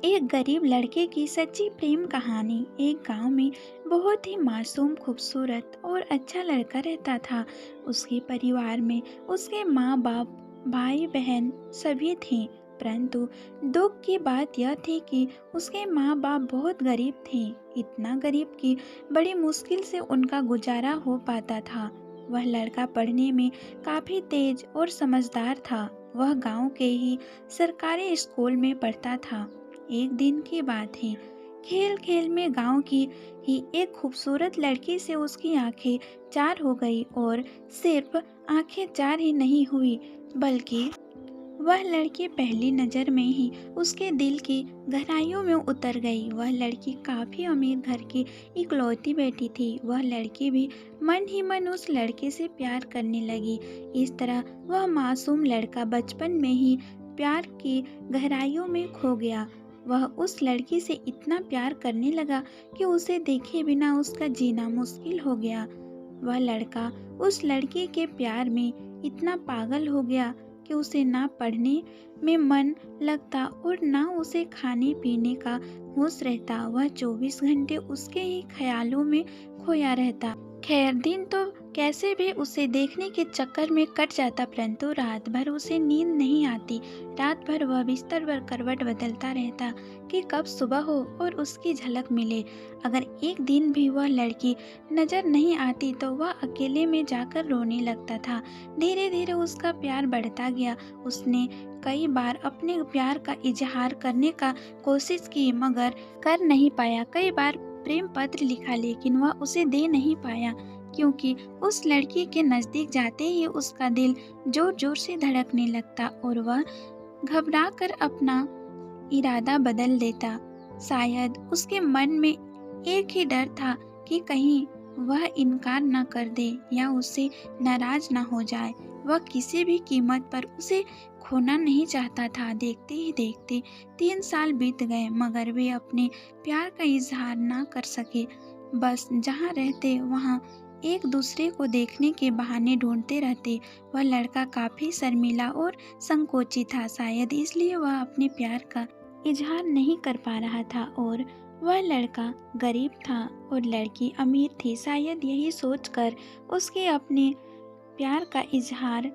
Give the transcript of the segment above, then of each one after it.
एक गरीब लड़के की सच्ची प्रेम कहानी। एक गांव में बहुत ही मासूम, खूबसूरत और अच्छा लड़का रहता था। उसके परिवार में उसके माँ बाप, भाई बहन सभी थे। परंतु दुख की बात यह थी कि उसके माँ बाप बहुत गरीब थे। इतना गरीब कि बड़ी मुश्किल से उनका गुजारा हो पाता था। वह लड़का पढ़ने में काफी तेज और समझदार था। वह गांव के ही सरकारी स्कूल में पढ़ता था। एक दिन की बात है। खेल खेल में गांव की ही एक खूबसूरत लड़की से उसकी आंखें चार हो गई। और सिर्फ आंखें चार ही नहीं हुई, बल्कि वह लड़की पहली नज़र में ही उसके दिल की गहराइयों में उतर गई। वह लड़की काफ़ी अमीर घर की इकलौती बेटी थी। वह लड़की भी मन ही मन उस लड़के से प्यार करने लगी। इस तरह वह मासूम लड़का बचपन में ही प्यार की गहराइयों में खो गया। वह उस लड़की से इतना प्यार करने लगा कि उसे देखे बिना उसका जीना मुश्किल हो गया। वह लड़का उस लड़की के प्यार में इतना पागल हो गया कि उसे ना पढ़ने में मन लगता और ना उसे खाने पीने का होश रहता। वह 24 घंटे उसके ही ख्यालों में खोया रहता। खैर, दिन तो कैसे भी उसे देखने के चक्कर में कट जाता, परंतु रात भर उसे नींद नहीं आती। रात भर वह बिस्तर पर करवट बदलता रहता कि कब सुबह हो और उसकी झलक मिले। अगर एक दिन भी वह लड़की नजर नहीं आती तो वह अकेले में जाकर रोने लगता था। धीरे धीरे उसका प्यार बढ़ता गया। उसने कई बार अपने प्यार का इजहार करने का कोशिश की, मगर कर नहीं पाया। कई बार प्रेम पत्र लिखा, लेकिन वह उसे दे नहीं पाया, क्योंकि उस लड़की के नजदीक जाते ही उसका दिल जोर जोर से धड़कने लगता और वह घबरा कर अपना इरादा बदल देता। शायद उसके मन में एक ही डर था कि कहीं वह इनकार न कर दे या उससे नाराज न हो जाए। वह किसी भी कीमत पर उसे खोना नहीं चाहता था। देखते ही देखते 3 साल बीत गए, मगर वे अपने प्यार का इजहार ना कर सके। बस जहाँ रहते वहाँ एक दूसरे को देखने के बहाने ढूंढते रहते। वह लड़का काफी शर्मीला और संकोची था। शायद इसलिए वह अपने प्यार का इजहार नहीं कर पा रहा था। और वह लड़का गरीब था और लड़की अमीर थी। शायद यही सोचकर उसके अपने प्यार का इजहार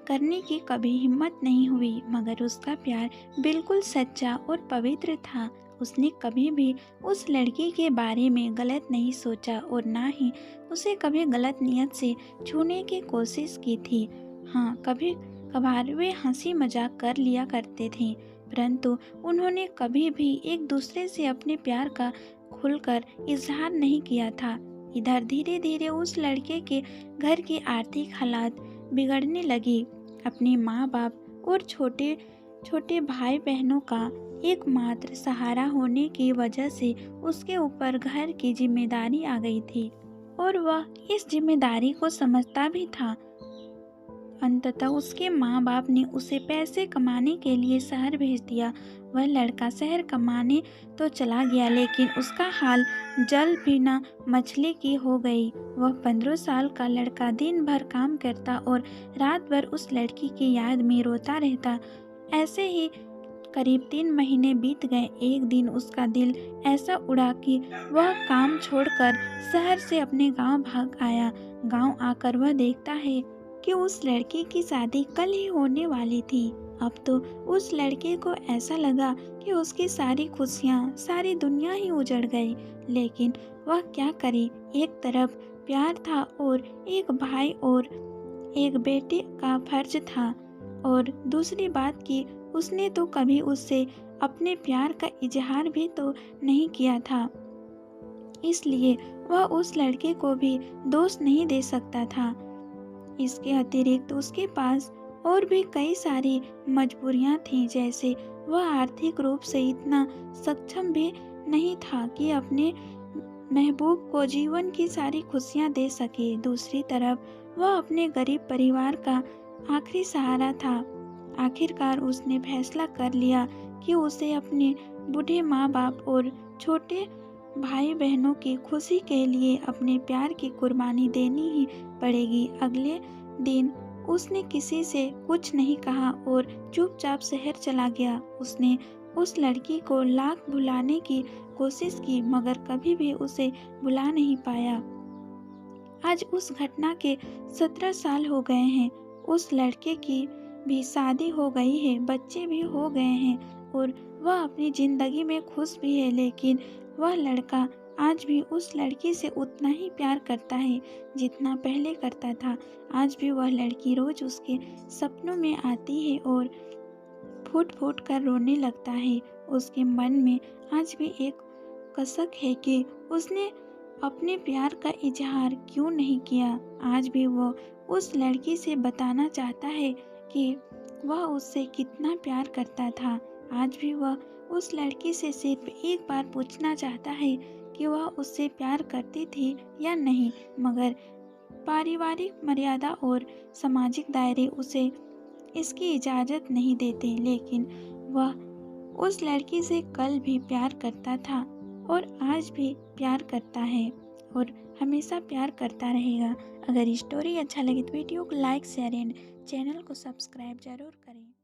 करने की कभी हिम्मत नहीं हुई। मगर उसका प्यार बिल्कुल सच्चा और पवित्र था। उसने कभी भी उस लड़की के बारे में गलत नहीं सोचा और ना ही उसे कभी गलत नियत से छूने की कोशिश की थी। हाँ, कभी कभार वे हंसी मजाक कर लिया करते थे, परंतु उन्होंने कभी भी एक दूसरे से अपने प्यार का खुलकर इजहार नहीं किया था। इधर धीरे धीरे उस लड़के के घर की आर्थिक हालात बिगड़ने लगी। अपने माँ बाप और छोटे छोटे भाई बहनों का एकमात्र सहारा होने की वजह से उसके ऊपर घर की जिम्मेदारी आ गई थी और वह इस जिम्मेदारी को समझता भी था। अंततः उसके माँ बाप ने उसे पैसे कमाने के लिए शहर भेज दिया। वह लड़का शहर कमाने तो चला गया, लेकिन उसका हाल जल बिना मछली की हो गई। वह 15 साल का लड़का दिन भर काम करता और रात भर उस लड़की की याद में रोता रहता। ऐसे ही करीब 3 महीने बीत गए। एक दिन उसका दिल ऐसा उड़ा कि वह काम छोड़कर शहर से अपने गांव भाग आया। गांव आकर वह देखता है कि उस लड़की की शादी कल ही होने वाली थी। अब तो उस लड़के को ऐसा लगा कि उसकी सारी खुशियाँ, सारी दुनिया ही उजड़ गई। लेकिन वह क्या करे। एक तरफ प्यार था और एक भाई और एक बेटे का फर्ज था, और दूसरी बात कि उसने तो कभी उससे अपने प्यार का इजहार भी तो नहीं किया था। इसलिए वह उस लड़के को भी दोष नहीं दे सकता था। इसके अतिरिक्त उसके पास और भी कई सारी मजबूरियां थीं, जैसे वह आर्थिक रूप से इतना सक्षम भी नहीं था कि अपने महबूब को जीवन की सारी खुशियां दे सके। दूसरी तरफ वह अपने गरीब परिवार का आखिरी सहारा था। आखिरकार उसने फैसला कर लिया कि उसे अपने बूढ़े माँ बाप और छोटे भाई बहनों की खुशी के लिए अपने प्यार की कुर्बानी देनी ही पड़ेगी। अगले दिन उसने किसी से कुछ नहीं कहा और चुपचाप शहर चला गया। उसने उस लड़की को लाख भुलाने की कोशिश की मगर कभी भी उसे भुला नहीं पाया। आज उस घटना के 17 साल हो गए हैं। उस लड़के की भी शादी हो गई है, बच्चे भी हो गए हैं और वह अपनी ज़िंदगी में खुश भी है, लेकिन वह लड़का आज भी उस लड़की से उतना ही प्यार करता है जितना पहले करता था। आज भी वह लड़की रोज़ उसके सपनों में आती है और फूट फूट कर रोने लगता है। उसके मन में आज भी एक कसक है कि उसने अपने प्यार का इजहार क्यों नहीं किया। आज भी वो उस लड़की से बताना चाहता है कि वह उससे कितना प्यार करता था। आज भी वह उस लड़की से सिर्फ एक बार पूछना चाहता है कि वह उससे प्यार करती थी या नहीं, मगर पारिवारिक मर्यादा और सामाजिक दायरे उसे इसकी इजाज़त नहीं देते। लेकिन वह उस लड़की से कल भी प्यार करता था और आज भी प्यार करता है और हमेशा प्यार करता रहेगा। अगर स्टोरी अच्छा लगे तो वीडियो को लाइक शेयर एंड चैनल को सब्सक्राइब जरूर करें।